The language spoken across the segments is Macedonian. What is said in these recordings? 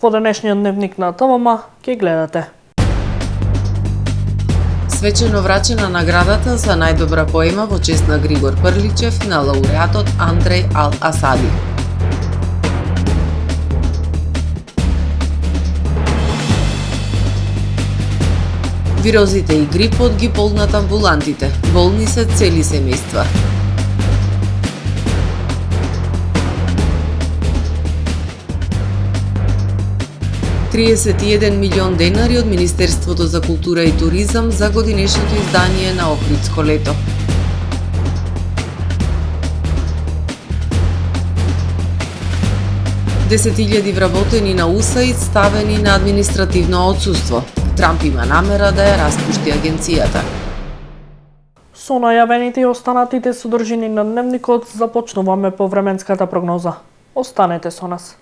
Во денешниот дневник на ТВМ ќе гледате. Свечено врачена наградата за најдобра поема во чест на Григор Прличев на лауреатот Андреј Ал-Асади. Вирозите и грипот ги полнат амбулантите, болни се цели семејства. $31 милион денари од Министерството за култура и туризам за годинешното издание на Охридско лето. Десетилјади вработени на УСАИД ставени на административно отсуство. Трамп има намера да ја распушти агенцијата. Со најавените и останатите содржини на дневникот започнуваме по временската прогноза. Останете со нас.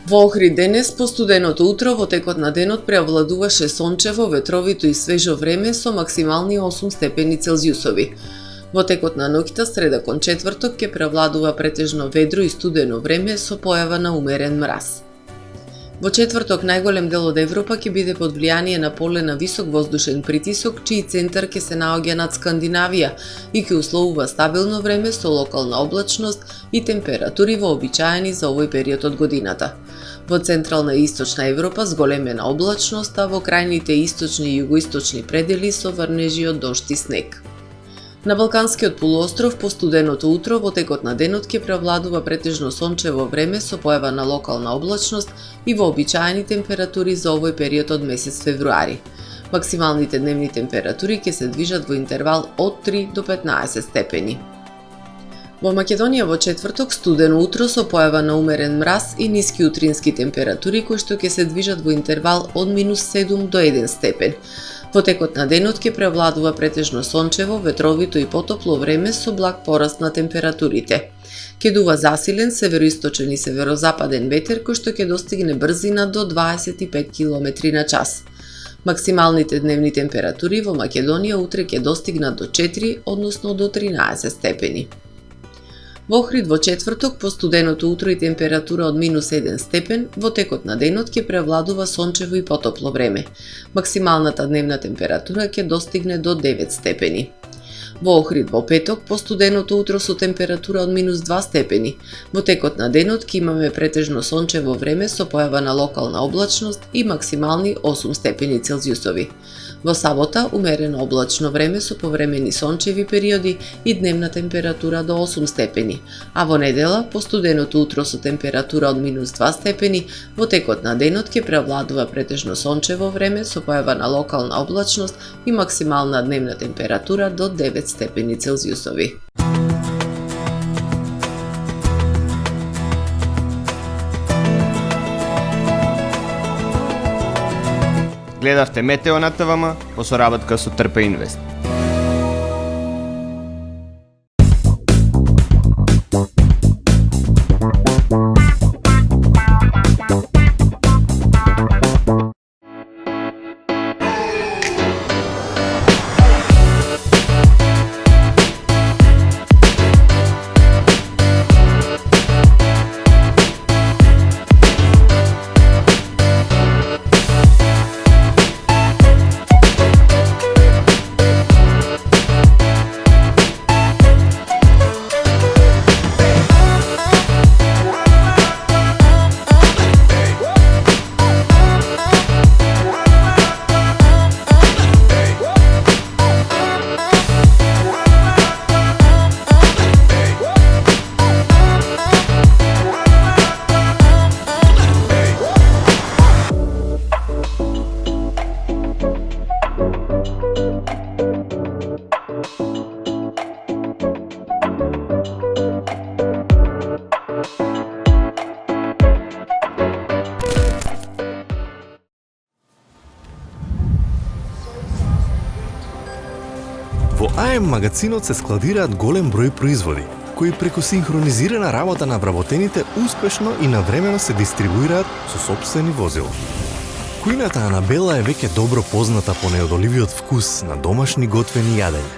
Во Охрид денес, по студеното утро, во текот на денот преовладуваше сончево, ветровито и свежо време со максимални 8 степени Целзиусови. Во текот на ноќта, среда кон четврток, ќе преовладува претежно ведро и студено време со појава на умерен мраз. Во четврток, најголем дел од Европа ќе биде под влијание на поле на висок воздушен притисок, чиј центар ќе се наоѓа над Скандинавија и ќе условува стабилно време со локална облачност и температури вообичаени за овој период од годината. Во централна и источна Европа зголемена облачност, а во крајните источни и југоисточни предели со врнежи од дожд и снег. На Балканскиот полуостров по студеното утро во текот на денот ќе преовладува претежно сончево време со појава на локална облачност и вообичаени температури за овој период од месец февруари. Максималните дневни температури ќе се движат во интервал од 3 до 15 степени. Во Македонија во четврток студено утро со појава на умерен мраз и ниски утрински температури кои што ќе се движат во интервал од -7 до 1 степен. Во текот на денот ќе преовладува претежно сончево, ветровито и потопло време со благ пораст на температурите. Ќе дува засилен североисточен и северозападен ветер кој што ќе достигне брзина до 25 км на час. Максималните дневни температури во Македонија утре ќе достигнат до 4, односно до 13 степени. Во Охрид во четврток по студеното утро и температура од -1 степен, во текот на денот ќе преовладува сончево и потопло време. Максималната дневна температура ќе достигне до 9 степени. Во Охрид во петок по студеното утро со температура од -2 степени. Во текот на денот ќе имаме претежно сончево време со појава на локална облачност и максимални 8 степени Целзиусови. Во сабота умерено облачно време со повремени сончеви периоди и дневна температура до 8 степени, а во недела по студеното утро со температура од -2 степени, во текот на денот ќе преовладува претежно сончево време со појава на локална облачност и максимална дневна температура до 9 степени Целзиусови. Гледавте Метео на ТВМ по соработка со Трпе Инвест. Во АМ магазинот се складираат голем број производи, кои преку синхронизирана работа на вработените успешно и навремено се дистрибуираат со сопствени возила. Кујната Анабела е веќе добро позната по неодоливиот вкус на домашни готвени јадења,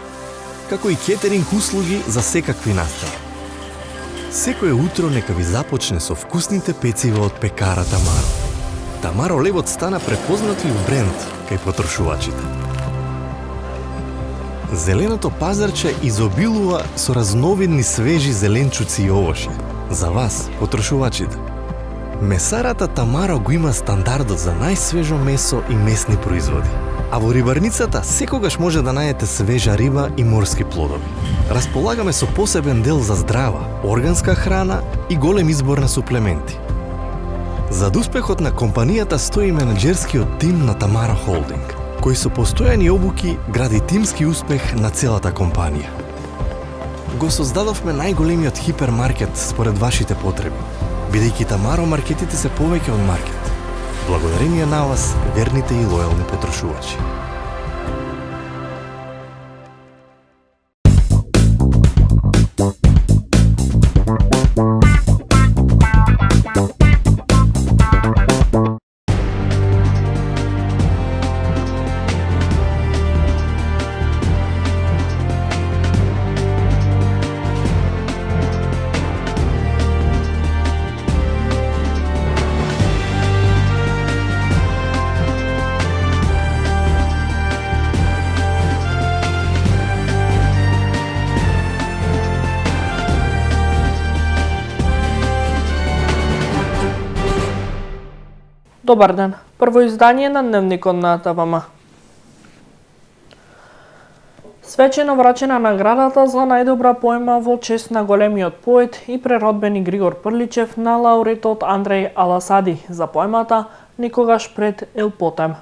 како и кетеринг услуги за секакви настани. Секое утро нека ви започне со вкусните пецива од пекара Тамаро. Тамаро лебот стана препознатлив бренд кај потрошувачите. Зеленото пазарче изобилува со разновидни свежи зеленчуци и овошје. За вас, потрошувачите. Месарата Тамаро го има стандардот за најсвежо месо и месни производи. А во рибарницата секогаш може да најдете свежа риба и морски плодови. Располагаме со посебен дел за здрава, органска храна и голем избор на суплементи. Зад успехот на компанијата стои менеджерскиот тим на Тамаро Холдинг, кој со постојани обуки гради тимски успех на целата компанија. Го создадовме најголемиот хипермаркет според вашите потреби, бидејќи Тамаро маркетите се повеќе од маркет. Благодарение на вас, верните и лојални потрошувачи. Добар ден. Прво издание на Дневникот на ТВМ. Свечено врачена наградата за најдобра поема во чест на големиот поет и преродбеник Григор Прличев на лауреатот Андреј Аласади за поемата Никогаш пред ил потем.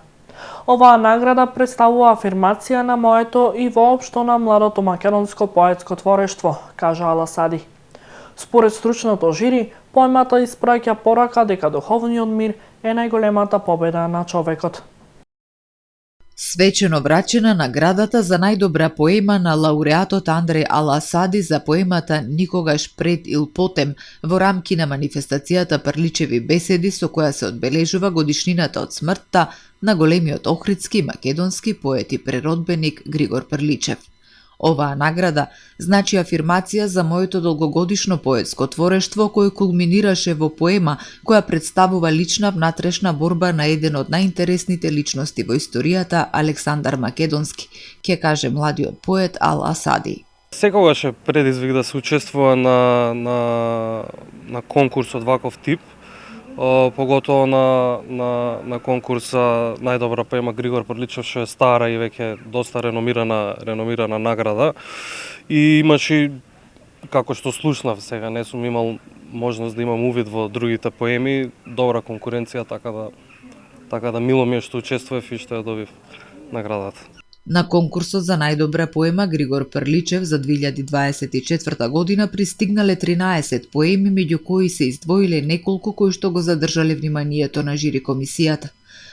Оваа награда представува афирмација на моето и воопшто на младото македонско поетско творештво, кажа Аласади. Според стручното жири, поемата испраќа порака дека духовниот мир е најголемата победа на човекот. Свечено врачена наградата за најдобра поема на лауреатот Андреј Аласади за поемата Никогаш пред ил потем во рамки на манифестацијата Прличеви беседи со која се одбележува годишнината од смртта на големиот охридски македонски поет и преродбеник Григор Прличев. Оваа награда значи афирмација за моето долгогодишно поетско творештво кој кулминираше во поема која представува лична внатрешна борба на еден од најинтересните личности во историјата Александар Македонски, ќе каже младиот поет Ал Асади. Секогаш е предизвик да се учествува на конкурс од ваков тип, поготово на конкурс за најдобра поема Григор Прличев, што е стара и веќе доста реномирана награда. И имаше, како што слушнав сега, не сум имал можност да имам увид во другите поеми, добра конкуренција, така да мило ми е што учествував и што ја добив наградата. На конкурсот за најдобра поема Григор Прличев за 2024 година пристигнале 13 поеми, меѓу кои се издвоиле неколку кои што го задржале вниманието на жири комисијата.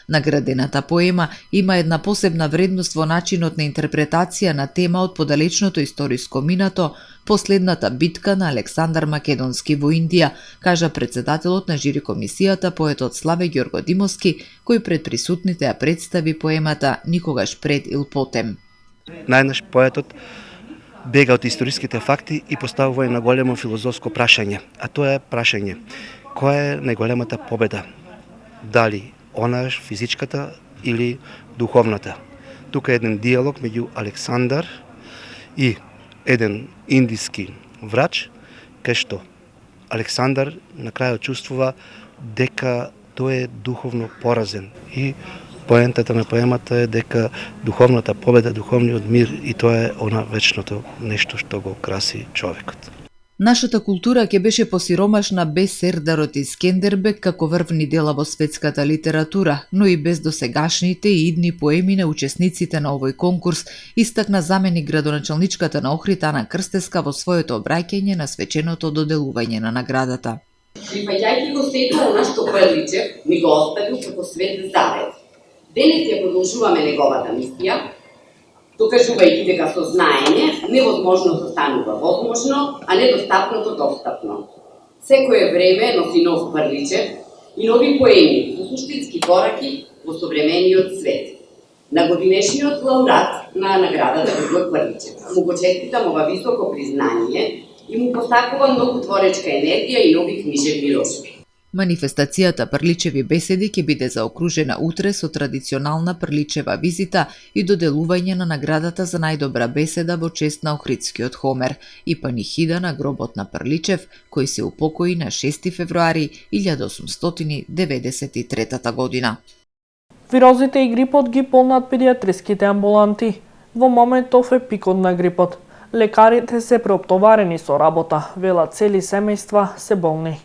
Наградената поема има една посебна вредност во начинот на интерпретација на тема од подалечното историско минато, последната битка на Александар Македонски во Индија, кажа председателот на жири комисијата поетот Славе Ѓоргодимовски, кој пред присутните ја представи поемата Никогаш пред ил потем. Најнаш поетот бега од историските факти и поставува една големо филозофско прашање, а тоа е прашање: која е најголемата победа? Дали онаш физичката или духовната? Тука е еден диалог меѓу Александар и еден индиски врач, кај што Александар на крајот чувствува дека тој е духовно поразен и поентата на поемата е дека духовната победа, духовниот мир и тоа е она вечното нешто што го краси човекот. Нашата култура ќе беше посиромашна без Сердарот и Скендербек како врвни дела во светската литература, но и без досегашните и идни поеми на учесниците на овој конкурс, истакна заменик градоначалничката на Охрид Ана Крстеска во своето обраќање на свеченото доделување на наградата. Прифаќајќи го сето она што Прличев ни го оставил како свет завет. Денес ја продолжуваме неговата мисија, докажувајќи дека со знаење невозможното станува возможно, а недостапното достапно. Секое време носи нов Прличев и нови поеми со суштински пораки во современиот свет. На годинешниот лаурат на наградата Григор Прличев му го честитам ова високо признание и му постакува многу творечка енергија и нови книжевни ложби. Манифестацијата Прличеви беседи ќе биде заокружена утре со традиционална Прличева визита и доделување на наградата за најдобра беседа во чест на Охридскиот Хомер и панихида на гробот на Прличев, кој се упокои на 6 февруари 1893 година. Вирозите и грипот ги полнат педиатриските амбуланти. Во моментов е пикот на грипот. Лекарите се преоптоварени со работа, велат цели семејства се болни.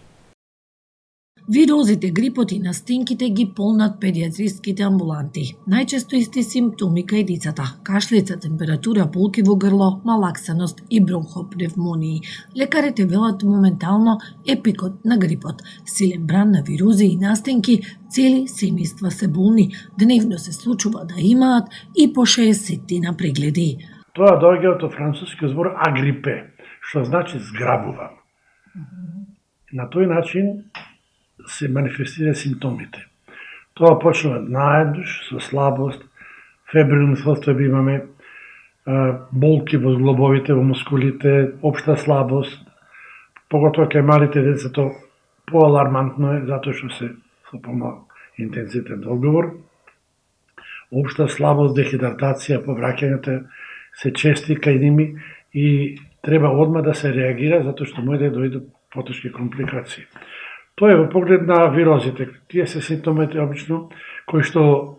Вирозите, грипот и настинките ги полнат педиатриските амбуланти. Најчесто исти симптоми кај децата: кашлица, температура, болки во грло, малаксаност и бронхопневмонии. Лекарите велат моментално е пикот на грипот. Силен бран на вирози и настинки, цели семејства се болни. Дневно се случува да имаат и по 60 на прегледи. Тоа доаѓа од францускиот збор агрипе, што значи зграбува. На тој начин се манифестира симптомите. Тоа почнува наеднаш со слабост, фебрилни состојби имаме, болки во зглобовите, во мускулите, општа слабост, поготоа кај малите деца тоа поалармантно е, затоа што се со помал интензитет одговор. Општа слабост, дехидратација, повраќањата се чести кај ними и треба одма да се реагира, затоа што може да дојде потешки компликации. Тоа е во поглед на вирозите. Тие се симптомите обично, кои што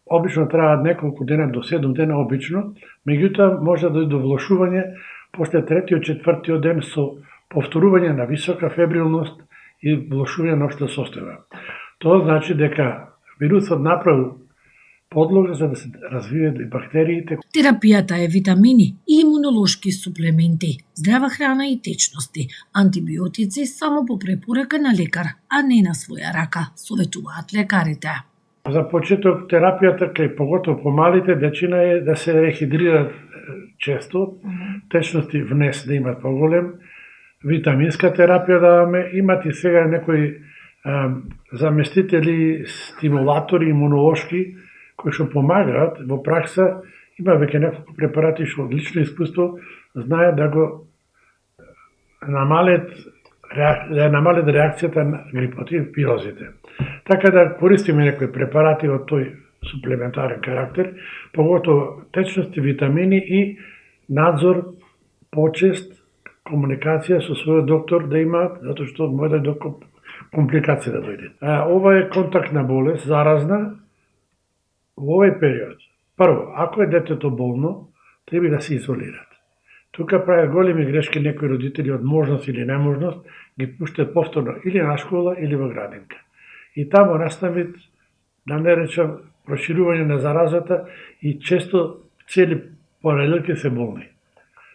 обично траат неколку дена до 7 дена обично, меѓутоа може да дојде до влошување после 3-4 ден со повторување на висока фебрилност и влошување на општа состојба. Тоа значи дека вирусот направил подлога за да се развијат и бактериите. Терапијата е витамини и имунолошки суплементи, здрава храна и течности, антибиотици само по препорака на лекар, а не на своја рака, советуваат лекарите. За почеток терапијата кај поготово по малите дечина е да се рехидрираат често, течности внес да имат поголем, витаминска терапија даваме, имат и сега некои заместители, стимулатори имунолошки, кои што помагаат во пракса. Има веќе неколку препарати што од лично искуство знаат да го намалят реакцијата на грипот и вирозите. Така да користиме некои препарати од тој суплементарен карактер, поготово течности, витамини и надзор, почест, комуникација со својот доктор да имаат, затоа што може до компликација да дојде. Ова е контактна болест, заразна. Во овој период, прво, ако е детето болно, треба да се изолират. Тука правят големи грешки некои родители од можност или неможност, ги пуштат повторно или на школа или во градинка. И тамо наставит, да не речам, проширување на заразата и често цели породилки се болни.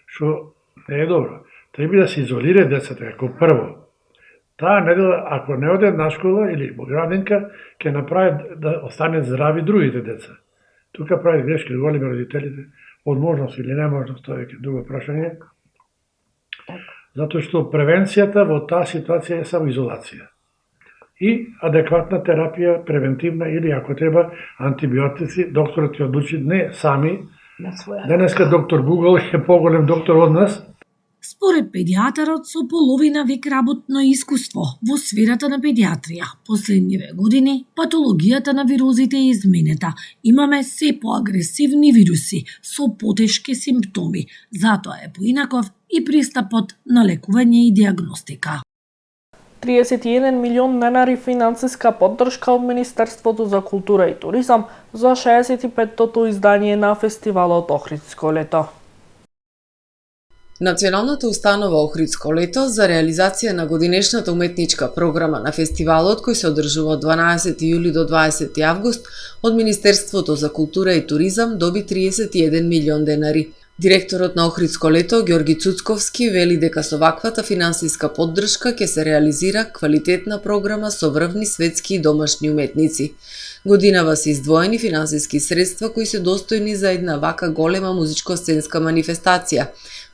Што не е добро. Треба да се изолира децата како прво. Таа недела, ако не оде на школа или во градинка, ќе направи да останат здрави другите деца. Тука правят грешки големи родителите, од можност или неможност, тоа е друго прашање. Затоа што превенцијата во таа ситуација е само изолација. И адекватна терапија, превентивна или ако треба антибиотици, докторот ќе одлучи не сами. Денеска доктор Google е поголем доктор од нас. Според педијатарот со половина век работно искуство во сферата на педиатрија, последниве години патологијата на вирозите е изменета. Имаме се поагресивни вируси со потешки симптоми, затоа е поинаков и пристапот на лекување и диагностика. 31 милион денари финансиска поддршка од Министерството за култура и туризам за 65-тото издание на фестивалот Охридско лето. Националната установа Охридско лето за реализација на годинешната уметничка програма на фестивалот кој се одржува од 12 јули до 20 август од Министерството за култура и туризам доби 31 милион денари. Директорот на Охридско лето Ѓорги Цуцковски вели дека со ваквата финансиска поддршка ќе се реализира квалитетна програма со врвни светски и домашни уметници. Годинава се издвоени финансиски средства кои се достојни за една вака голема музичко-сценска манифестација.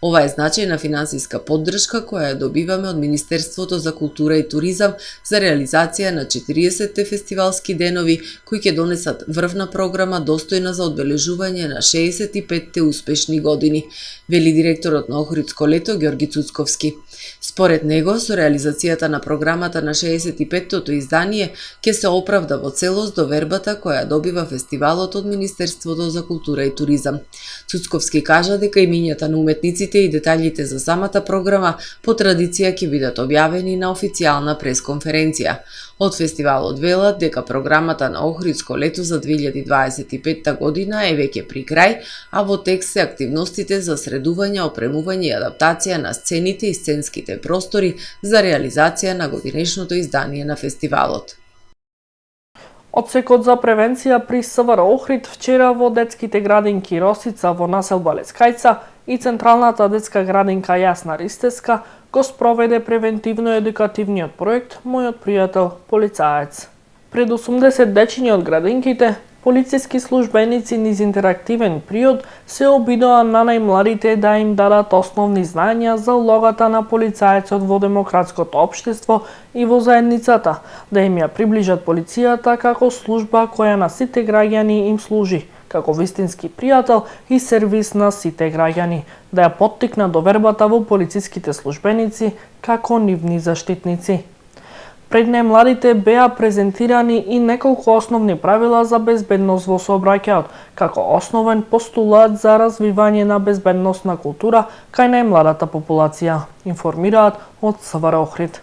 Ова е значајна финансиска поддршка која ја добиваме од Министерството за култура и туризам за реализација на 40-те фестивалски денови кои ќе донесат врвна програма достојна за одбележување на 65-те успешни години, вели директорот на Охридско лето Ѓорги Цуцковски. Според него, со реализацијата на програмата на 65-тото издание ќе се оправда во целост довербата која добива фестивалот од Министерството за култура и туризам. Цуцковски кажа дека имињата на уметниците и детаљите за самата програма по традиција ќе бидат објавени на официјална пресконференција. Од фестивалот велат дека програмата на Охридско лето за 2025 година е веќе при крај, а во тек се активностите за средување, опремување и адаптација на сцените и сценските простори за реализација на годинешното издание на фестивалот. Одсекот за превенција при СВР Охрид вчера во детските градинки Росица во населба Лескајца и Централната детска градинка Јасна Ристеска го спроведе превентивно-едукативниот проект Мојот пријател полицаец. Пред 80 дечиња од градинките, полициски службеници низ интерактивен приод се обидоа на најмладите да им дадат основни знања за улогата на полицаецот во демократското општество и во заедницата, да им ја приближат полицијата како служба која на сите граѓани им служи, како вистински пријател и сервис на сите граѓани, да ја поттикна довербата во полициските службеници како нивни заштитници. Пред најмладите беа презентирани и неколку основни правила за безбедност во сообраќајот, како основен постулат за развивање на безбедносна култура кај најмладата популација, информираат од СВР Охрид.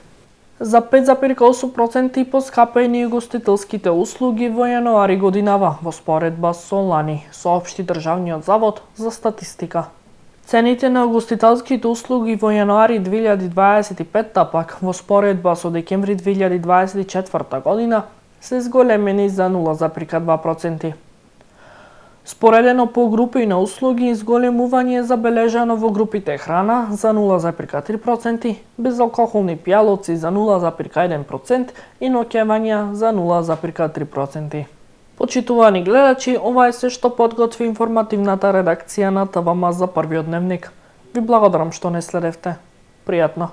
За 5,8% поскапени угостителските услуги во јануари годинава, во споредба со лани, соопшти Државниот завод за статистика. Цените на угостителските услуги во јануари 2025 пак во споредба со декември 2024 година се зголемени за 0,2%. Споредено по групи на услуги, зголемување забележано во групите храна за 0,3%, безалкохолни пијалоци за 0,1% и ноќевања за 0,3%. Почитувани гледачи, ова е се што подготви информативната редакција на ТВМ за првиот дневник. Ви благодарам што не следевте. Пријатно!